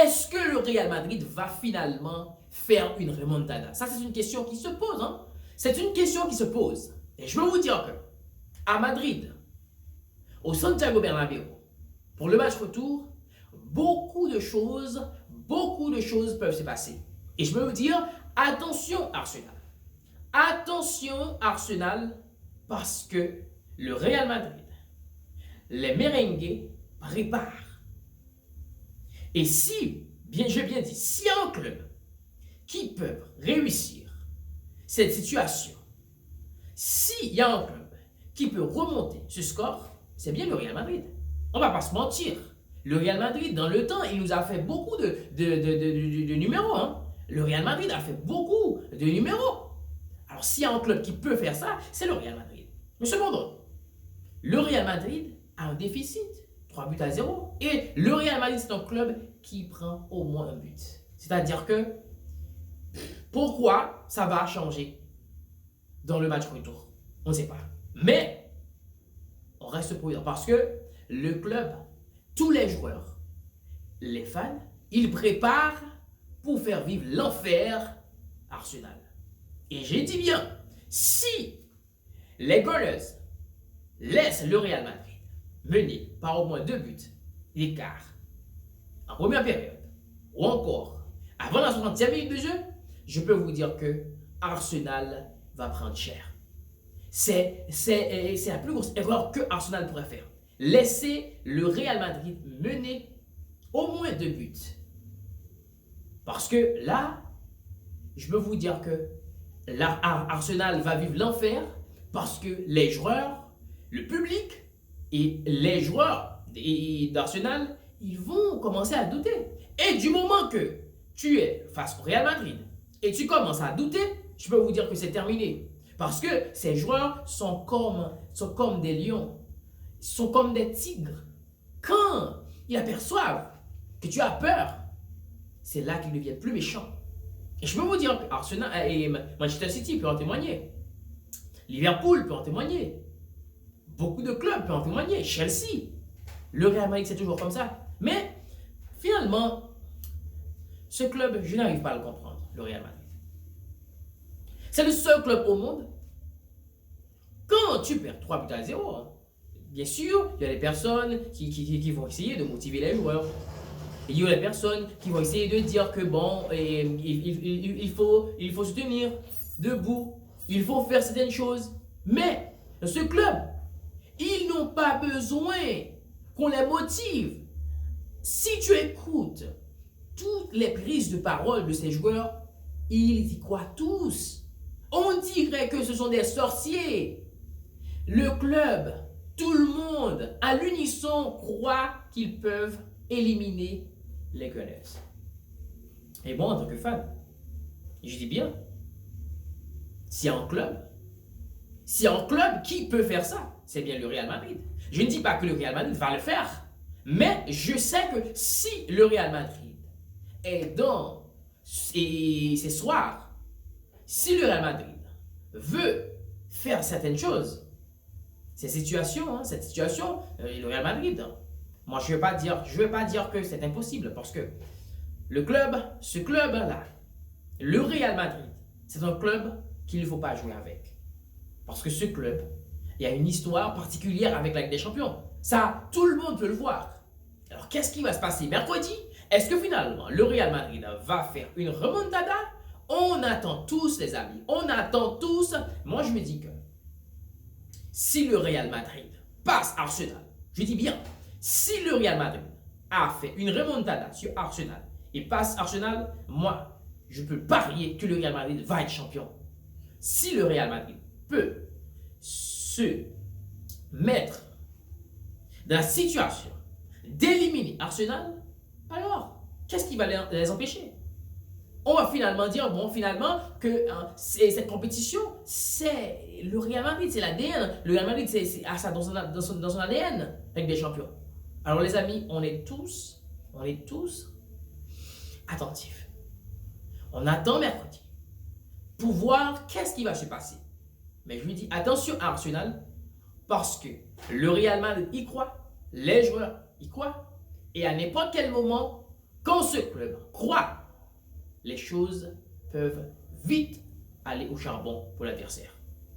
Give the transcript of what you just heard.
est-ce que le Real Madrid va finalement faire une remontada? Ça, c'est une question qui se pose. Hein? C'est une question qui se pose. Et je peux vous dire que à Madrid, au Santiago Bernabéu, pour le match retour, beaucoup de choses peuvent se passer. Et je peux vous dire, attention Arsenal. Attention Arsenal, parce que le Real Madrid, les merengues préparent. Et si, j'ai bien dit, s'il y a un club qui peut réussir cette situation, s'il y a un club qui peut remonter ce score, c'est bien le Real Madrid. On ne va pas se mentir. Le Real Madrid, dans le temps, il nous a fait beaucoup de numéros. Hein. Le Real Madrid a fait beaucoup de numéros. Alors, s'il y a un club qui peut faire ça, c'est le Real Madrid. Mais cependant, le Real Madrid a un déficit, 3-0. Et le Real Madrid, c'est un club qui prend au moins un but. C'est-à-dire que, pourquoi ça va changer dans le match retour? On ne sait pas. Mais, on reste prudent parce que le club, tous les joueurs, les fans, ils préparent pour faire vivre l'enfer Arsenal. Et j'ai dit bien, si les Gunners laissent le Real Madrid mener par au moins 2 buts d'écart en première période, ou encore avant la 60e minute de jeu, je peux vous dire que Arsenal va prendre cher. C'est la plus grosse erreur que Arsenal pourrait faire. Laisser le Real Madrid mener au moins 2 buts. Parce que là, je peux vous dire que Arsenal va vivre l'enfer parce que les joueurs, le public et les joueurs d'Arsenal, ils vont commencer à douter. Et du moment que tu es face au Real Madrid et tu commences à douter, je peux vous dire que c'est terminé. Parce que ces joueurs sont comme des lions, sont comme des tigres. Quand ils aperçoivent que tu as peur, c'est là qu'ils deviennent plus méchants. Et je peux vous dire que Arsenal et Manchester City peuvent en témoigner. Liverpool peut en témoigner. Beaucoup de clubs peuvent en témoigner. Chelsea. Le Real Madrid, c'est toujours comme ça. Mais finalement, ce club, je n'arrive pas à le comprendre, le Real Madrid. C'est le seul club au monde. Quand tu perds 3-0, hein, bien sûr, il y a des personnes qui vont essayer de motiver les joueurs. Il y a des personnes qui vont essayer de dire que bon, il faut se tenir debout, il faut faire certaines choses. Mais dans ce club, ils n'ont pas besoin qu'on les motive. Si tu écoutes toutes les prises de parole de ces joueurs, ils y croient tous. On dirait que ce sont des sorciers. Le club, tout le monde, à l'unisson, croit qu'ils peuvent éliminer les Gunners. Et moi, en tant que fan, je dis bien, s'il y a un club qui peut faire ça, c'est bien le Real Madrid. Je ne dis pas que le Real Madrid va le faire, mais je sais que si le Real Madrid est dans ces soirs, si le Real Madrid veut faire certaines choses, cette situation, le Real Madrid, moi je ne vais pas dire que c'est impossible parce que ce club-là, le Real Madrid, c'est un club qu'il ne faut pas jouer avec. Parce que ce club, il y a une histoire particulière avec la Ligue des Champions. Ça, tout le monde peut le voir. Alors qu'est-ce qui va se passer mercredi? Est-ce que finalement le Real Madrid va faire une remontada? On attend tous les amis, on attend tous. Moi je me dis que si le Real Madrid passe Arsenal, je dis bien, si le Real Madrid a fait une remontada sur Arsenal et passe Arsenal, moi je peux parier que le Real Madrid va être champion. Si le Real Madrid peut se mettre dans la situation d'éliminer Arsenal, alors qu'est-ce qui va les empêcher? On va finalement dire, que cette compétition, c'est le Real Madrid, c'est l'ADN. Le Real Madrid, c'est ça dans son ADN avec des champions. Alors les amis, on est tous attentifs. On attend mercredi pour voir qu'est-ce qui va se passer. Mais je lui dis, attention à Arsenal, parce que le Real Madrid y croit, les joueurs y croient, et à n'importe quel moment, Quand ce club croit, les choses peuvent vite aller au charbon pour l'adversaire.